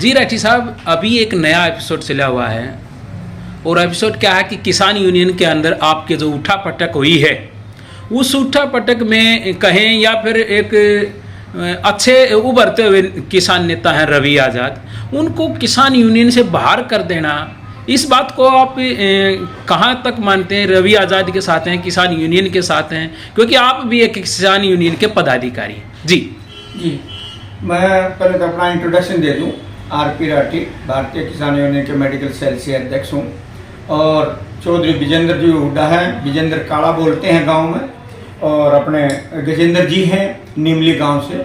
जी राठी साहब, अभी एक नया एपिसोड चला हुआ है और एपिसोड क्या है कि किसान यूनियन के अंदर आपके जो उठा पटक हुई है, उस उठा पटक में कहें या फिर एक अच्छे उभरते हुए किसान नेता हैं रवि आज़ाद, उनको किसान यूनियन से बाहर कर देना, इस बात को आप कहाँ तक मानते हैं? रवि आज़ाद के साथ हैं, किसान यूनियन के साथ हैं, क्योंकि आप भी एक किसान यूनियन के पदाधिकारी हैं। जी मैं पहले तो अपना इंट्रोडक्शन दे दूं। आरपी राठी, भारतीय किसान यूनियन के मेडिकल सेल से अध्यक्ष हूँ और चौधरी विजेंद्र जी हुड्डा हैं, विजेंद्र काला बोलते हैं गांव में, और अपने गजेंद्र जी हैं नीमली गांव से।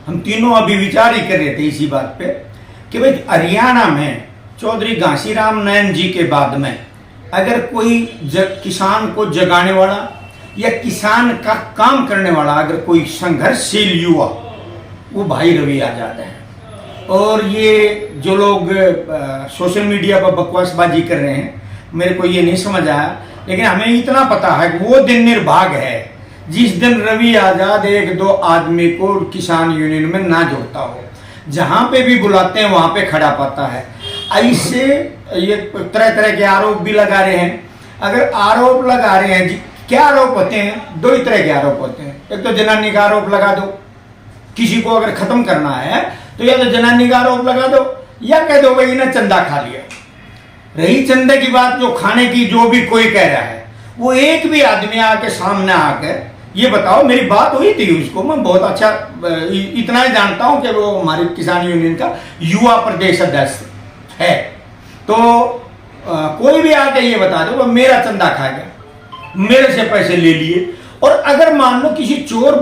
हम तीनों अभी विचार ही कर रहे थे इसी बात पे कि भाई हरियाणा में चौधरी घासीराम नयन जी के बाद में अगर कोई किसान को जगाने वाला या किसान का काम करने वाला अगर कोई संघर्षशील युवा, वो भाई रवि आज़ाद है। और ये जो लोग सोशल मीडिया पर बकवासबाजी कर रहे हैं, मेरे को ये नहीं समझ आया, लेकिन हमें इतना पता है कि वो दिन निर्भाग है जिस दिन रवि आज़ाद एक दो आदमी को किसान यूनियन में ना जोड़ता हो। जहां पे भी बुलाते हैं वहां पे खड़ा पाता है। ऐसे ये तरह तरह के आरोप भी लगा रहे हैं। अगर आरोप लगा रहे हैं, क्या आरोप होते हैं? दो ही तरह के आरोप होते हैं। एक तो जनानी का आरोप लगा दो, किसी को अगर खत्म करना है तो या तो जनानी का आरोप लगा दो या कह दो भाई ना चंदा खा लिया। रही चंदे की बात, जो खाने की जो भी कोई कह रहा है, वो एक भी आदमी आके सामने आकर ये बताओ। मेरी बात हुई थी उसको, मैं बहुत अच्छा इतना ही जानता हूं कि वो हमारे किसान यूनियन का युवा प्रदेश अध्यक्ष है। तो कोई भी आके ये बता दो मेरा चंदा खा गया, मेरे से पैसे ले लिए। और अगर मान लो किसी चोर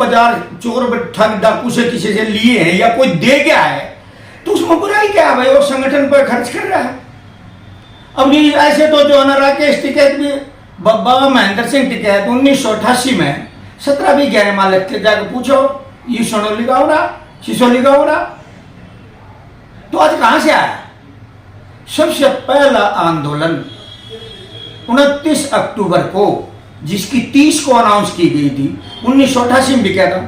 ठग डाकू से किसी से लिए हैं या कोई दे गया है, तो उसमें बुराई क्या है भाई? वो संगठन पर खर्च कर रहा है। अब ऐसे तो जो है ना, राकेश टिकैत भी, बाबा महेंद्र सिंह टिकैत 1988 में 17 भी गहरे मालिक के जाकर पूछो, ये सोनोली का हो रहा, सिसोली का हो रहा, तो आज कहां से आया? सबसे पहला आंदोलन 29 अक्टूबर को, जिसकी 30 को अनाउंस की गई थी, 1988 में भी क्या था।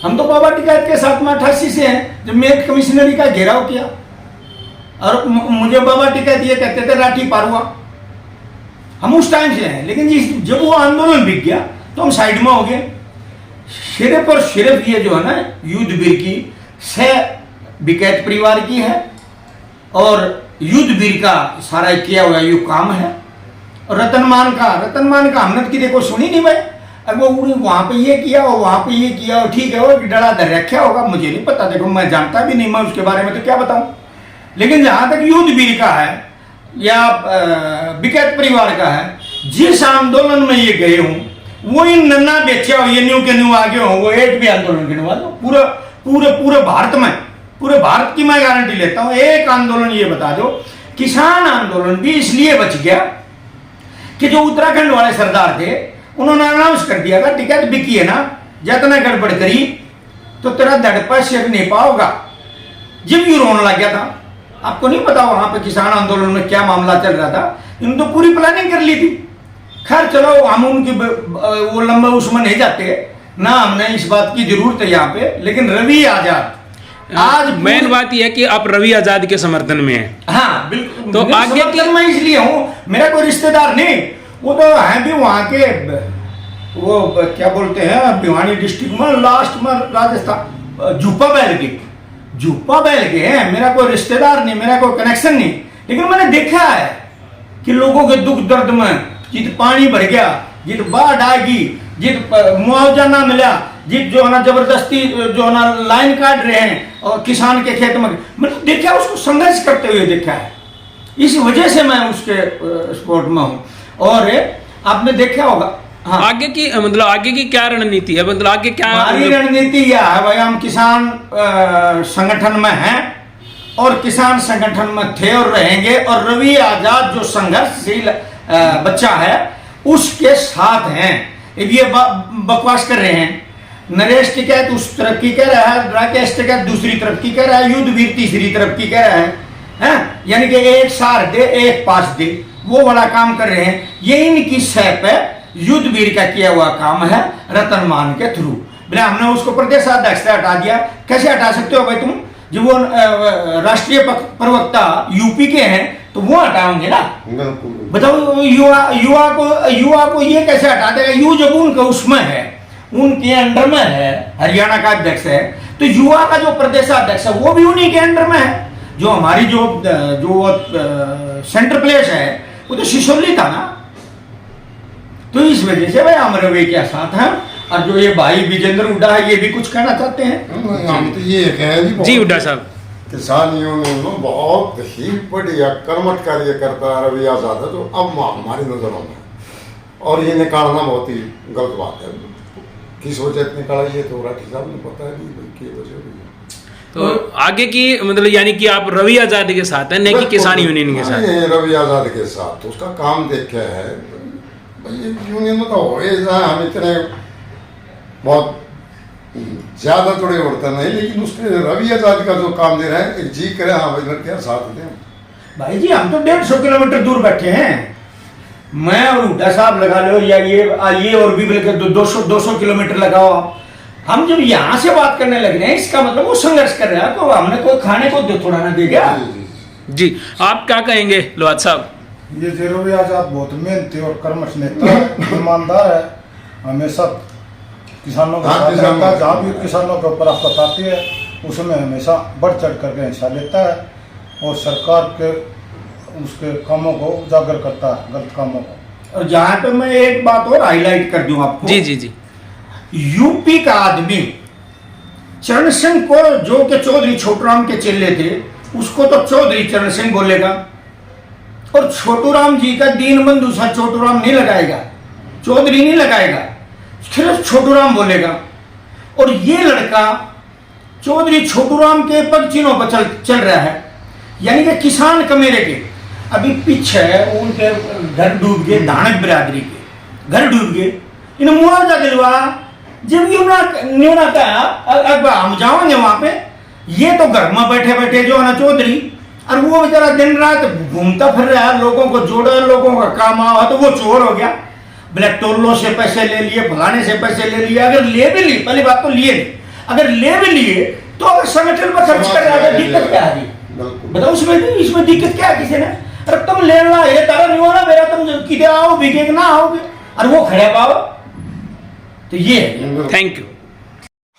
हम तो बाबा टिकैत के साथ में 88 से हैं, जब मेरठ कमिश्नरी का घेराव किया। और मुझे बाबा टिकैत ये कहते थे राठी पारुआ, हम उस टाइम से हैं। लेकिन जब वो आंदोलन बिक गया तो हम साइड में हो गए। सिर्फ और सिर्फ ये जो है ना युद्ध वीर की बिकैत परिवार की है और युद्ध वीर का सारा किया हुआ ये काम है। और रतनमान का हमने की देखो सुनी नहीं भाई। अब वो वहां पे ये किया हो, वहां पे ये किया हो, ठीक है, वो डरा दर रखा होगा, मुझे नहीं पता। देखो मैं जानता भी नहीं, मैं उसके बारे में तो क्या बताऊं। लेकिन जहां तक युद्ध वीर का है या बिकैत परिवार का है, जिस आंदोलन में ये गए हूं वो इन नन्ना बेचा हो, ये न्यू के न्यू आगे हो, वो एक भी आंदोलन गिनवा दो पूरे भारत में, पूरे भारत की मैं गारंटी लेता हूं। एक आंदोलन ये बता दो। किसान आंदोलन भी इसलिए बच गया कि जो उत्तराखंड वाले सरदार थे, उन्होंने अनाउंस कर दिया था टिकट बिकी है ना, जितना गड़बड़ करी तो तेरा धड़पा सिर नहीं पाओगा। जब यू रोने लग गया था। आपको नहीं पता वहां पे किसान आंदोलन में क्या मामला चल रहा था? इन्होंने तो पूरी प्लानिंग कर ली थी। खैर चलो, हम उनकी वो लंबे उसमें नहीं जाते ना, हमने इस बात की जरूरत है यहाँ पे। लेकिन रवि आज़ाद आज मेन बात यह है कि आप रवि आज़ाद के समर्थन में हैं। हाँ बिल्कुल, तो आगे की मैं इसलिए हूँ, मेरा कोई रिश्तेदार नहीं, वो तो है भी वहां के, वो क्या बोलते हैं, भिवानी डिस्ट्रिक्ट में लास्ट में राजस्थान जुप्पा बैल के हैं। मेरा कोई रिश्तेदार नहीं, मेरा कोई कनेक्शन नहीं। लेकिन मैंने देखा है कि लोगों के दुख दर्द में, जित पानी भर गया, जित बाढ़ आ गई, जित मुआवजा ना मिला, जित जो है ना जबरदस्ती जो है ना लाइन काट रहे हैं और किसान के खेत में, मतलब देखा, उसको संघर्ष करते हुए देखा है। इस वजह से मैं उसके सपोर्ट में हूँ। और आपने देखा होगा हाँ, आगे की क्या रणनीति है? मतलब आगे क्या हमारी रणनीति यह है भाई, हम किसान संगठन में हैं और किसान संगठन में थे और रहेंगे। और रवि आज़ाद जो संघर्षशील बच्चा है उसके साथ हैं। ये बकवास कर रहे हैं। नरेश टिकैत उस तरफ की कह रहा है, राकेश टिकैत दूसरी तरफ की कह रहा है, युद्ध वीर तीसरी तरफ की कह रहा है। यानी कि एक सार दे एक पास दे, वो वाला काम कर रहे हैं। ये इनकी सह पे युद्ध वीर का किया हुआ काम है रतनमान के थ्रू। हमने उसको प्रदेश अध्यक्ष से हटा दिया। कैसे हटा सकते हो भाई तुम? जो वो राष्ट्रीय प्रवक्ता यूपी के हैं तो वो हटाओगे ना। बताओ युवा को ये कैसे हटा देगा? यू जब उनका उसमें है, उनके अंडर में है, हरियाणा का अध्यक्ष है, तो युवा का जो प्रदेशाध्यक्ष है वो भी उन्हीं के अंडर में है। जो हमारी जो सेंटर प्लेस है वो तो सिसोली था ना। तो इस वजह से भाई हम रवि के साथ हैं। और जो ये भाई विजेंद्र हुड्डा है ये भी कुछ कहना चाहते हैं? हम तो ये कहें जी हुड्डा साहब, किसान यूनियन में बहुत ही बढ़िया कर्मठ कार्य करता है रवि आजाद है, तो अब हमारी नजरों में, और ये निकालना बहुत ही गलत बात है। किस वजह से निकाला ये तो राठी साहब ने पता है कि वजह भी। तो आगे की मतलब यानी कि आप रवि आजाद के साथ हैं, नहीं कि किसान यूनियन के साथ? रवि आजाद के साथ तो उसका काम देखा है भाई, यूनियन में तो हो जाए, हम इतने बहुत ज्यादा थोड़े उड़ता नहीं, लेकिन उसके रवि आजाद का जो काम दे रहे हैं जी करे हाँ भाई लड़के साथ दें। भाई जी हम तो 150 किलोमीटर दूर बैठे हैं, मैं और हुड्डा साहब लगा लो या ये और भी बोले 200 किलोमीटर लगाओ। हम जब यहाँ से बात करने लग रहे हैं इसका मतलब वो संघर्ष कर रहा है, तो हमने कोई खाने को थोड़ा ना देगा। जी आप क्या कहेंगे लोहार साहब? ये रवि आजाद बहुत मेहनती और कर्मठ नेता है, ईमानदार है, हमेशा किसानों के साथ रहता है। जहाँ भी किसानों के ऊपर आफत आती है उसमें हमेशा बढ़ चढ़ करके हिस्सा लेता है और सरकार के उसके कामों को उजागर करता है, गलत कामों को। और जहाँ पे मैं एक बात और हाईलाइट कर दूं आपको। जी जी जी, यूपी का आदमी चरण सिंह को, जो के चौधरी छोटूराम के चेले थे, उसको तो चौधरी चरण सिंह बोलेगा, और छोटूराम जी का दीन बंधु सा छोटूराम नहीं लगाएगा, चौधरी नहीं लगाएगा, सिर्फ छोटूराम बोलेगा। और ये लड़का चौधरी छोटूराम के पग चिन्हों पर चल रहा है, यानी कि किसान कमेरे के। अभी पीछे उनके घर डूब गए, धानक बिरादरी के घर डूब गए, इन्हें मुआवजा दिलवा। जब न्यूना का अब हम जाओगे वहां पे, ये तो घर में बैठे बैठे जो है ना चौधरी, और वो बेचारा दिन रात घूमता फिर रहा है, लोगों को जोड़ा, लोगों का काम आवा, तो वो चोर हो गया। ब्लैक टोल्लो से पैसे ले लिए, फलाने से पैसे ले लिए। अगर ले भी लिए, पहली बात तो लिए नहीं, अगर ले भी लिए तो अगर संगठन पर खर्च कर रहा है, दिक्कत क्या है? बताओ इसमें दिक्कत क्या है? किसी ने अरे तुम लेना ये तारा नहीं होना मेरा, तुम किधर आओ बिके ना आओगे, और वो खड़े पाओ। तो ये थैंक यू।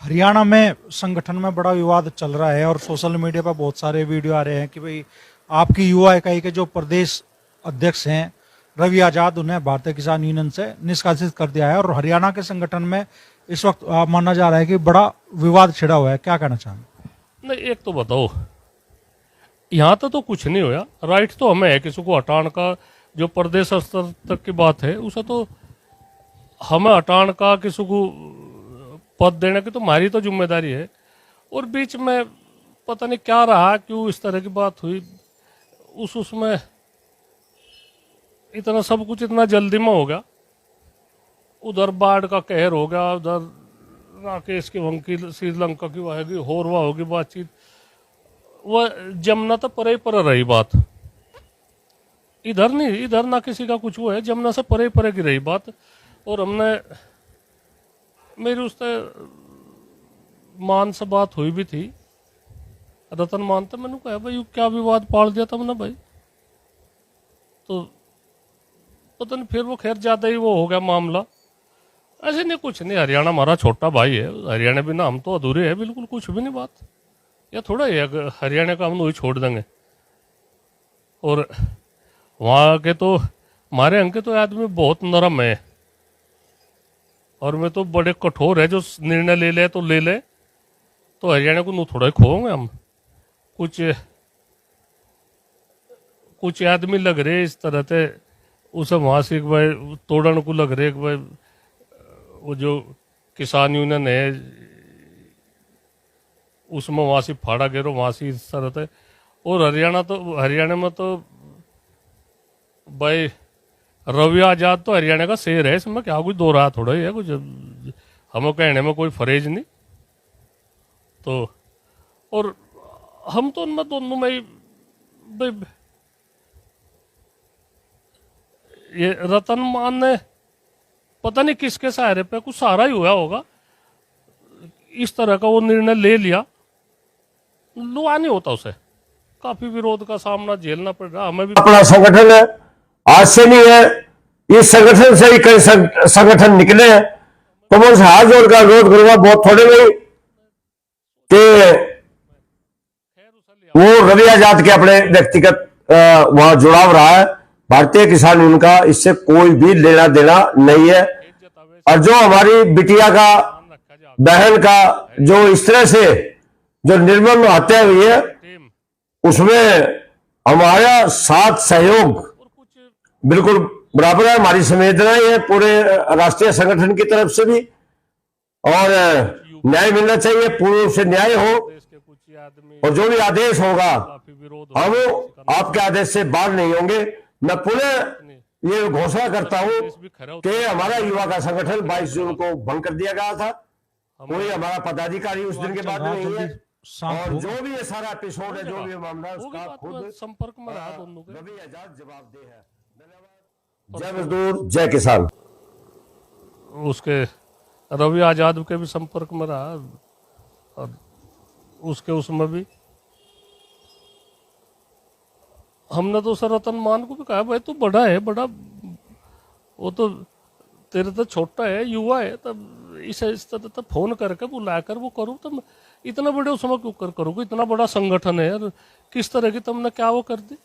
हरियाणा में संगठन में बड़ा विवाद चल रहा है और सोशल मीडिया पर बहुत सारे वीडियो आ रहे हैं कि भाई आपकी युवा इकाई के जो प्रदेश अध्यक्ष हैं रवि आजाद, उन्हें भारतीय किसान यूनियन से निष्कासित कर दिया है, और हरियाणा के संगठन में इस वक्त माना जा रहा है कि बड़ा विवाद छिड़ा हुआ है। क्या कहना चाहेंगे? नहीं, एक तो बताओ, यहाँ तो कुछ नहीं होया, राइट तो हमें है किसी को हटाने का। जो प्रदेश स्तर तक की बात है उसे तो हमें हटाने का, किसी को पद देने की तो हमारी तो जिम्मेदारी है। और बीच में पता नहीं क्या रहा, क्यों इस तरह की बात हुई, उसमें इतना सब कुछ इतना जल्दी में हो गया। उधर बाढ़ का कहर हो गया, उधर राकेश की वंकी श्रीलंका की वाहेगी होरवा होगी बातचीत, वह जमुना तो परे पर रही बात, इधर नहीं, इधर ना किसी का कुछ वो है, जमुना से परे परे की रही बात। और हमने, मेरी उससे मान से बात हुई भी थी, रतन मान, तो मैंने कहा भाई क्या विवाद पाल दिया तुमने भाई, तो पता नहीं फिर वो खैर ज्यादा ही वो हो गया मामला। ऐसे नहीं, कुछ नहीं, हरियाणा हमारा छोटा भाई है, हरियाणा भी ना हम तो अधूरे है, बिल्कुल कुछ भी नहीं बात। या थोड़ा ही अगर हरियाणा का हम वही छोड़ देंगे, और वहाँ के तो हमारे अंक के तो आदमी बहुत नरम है, और मैं तो बड़े कठोर है, जो निर्णय ले ले तो ले ले, तो हरियाणा को नू थोड़ा ही खोएंगे हम। कुछ आदमी लग रहे इस तरह से, उसे वहाँ से एक भाई तोड़न को लग रहे, एक भाई वो जो किसान यूनियन है उसमें वहाँ से फाड़ा गिरो, वहाँ से इस तरह से। और हरियाणा में तो भाई रवि आजाद तो हरियाणा का शेर है, इसमें क्या कुछ दो रहा थोड़ा ही है, कुछ हमें कहने में कोई फरेज नहीं। तो और हम तो उनमें दोनों में ही, ये रतन मान ने पता नहीं किसके सहारे पे कुछ सहारा ही हुआ होगा, इस तरह का वो निर्णय ले लिया। दुआ नहीं होता उसे, काफी विरोध का सामना झेलना पड़ रहा हमें भी। अपना संगठन है, आज से नहीं है, इस संगठन से ही कई संगठन निकले हैं। तो मैं उनसे हाथ जोड़कर अनुरोध करूंगा, बहुत थोड़े नहीं, कि वो रवि आजाद के अपने व्यक्तिगत वहां जुड़ाव रहा है, भारतीय किसान यूनियन का इससे कोई भी लेना देना नहीं है। और जो हमारी बिटिया का, बहन का जो इस तरह से जो निर्मम हत्या हुई है, उसमें हमारा साथ सहयोग बिल्कुल बराबर है, हमारी संवेदनाएं है पूरे राष्ट्रीय संगठन की तरफ से भी, और न्याय मिलना चाहिए, पूर्ण रूप से न्याय हो, और जो भी आदेश होगा हम आपके आदेश से बाहर नहीं होंगे। मैं पुनः ये घोषणा करता हूं कि हमारा युवा का संगठन 22 जून को भंग कर दिया गया था, कोई हमारा पदाधिकारी उस दिन के बाद नहीं है, और जो भी ये सारा एपिसोड है, जो भी मामला, उसका खुद संपर्क में रहा दोनों के। रवि आजाद जवाबदेह है। धन्यवाद। जय मजदूर, जय किसान। उसके रवि आजाद के भी संपर्क में रहा, और उसके उसमें भी हमने तो सर रतन मान को भी कहा, भाई तू बड़ा है, बड़ा वो तो तेरे तो छोटा है, युवा है, तब इस तरह तब फोन करके बुलाकर वो करूँ, तब इतना बड़े उसमें क्यों करोगे, इतना बड़ा संगठन है यार, किस तरह की तुमने क्या वो कर दी।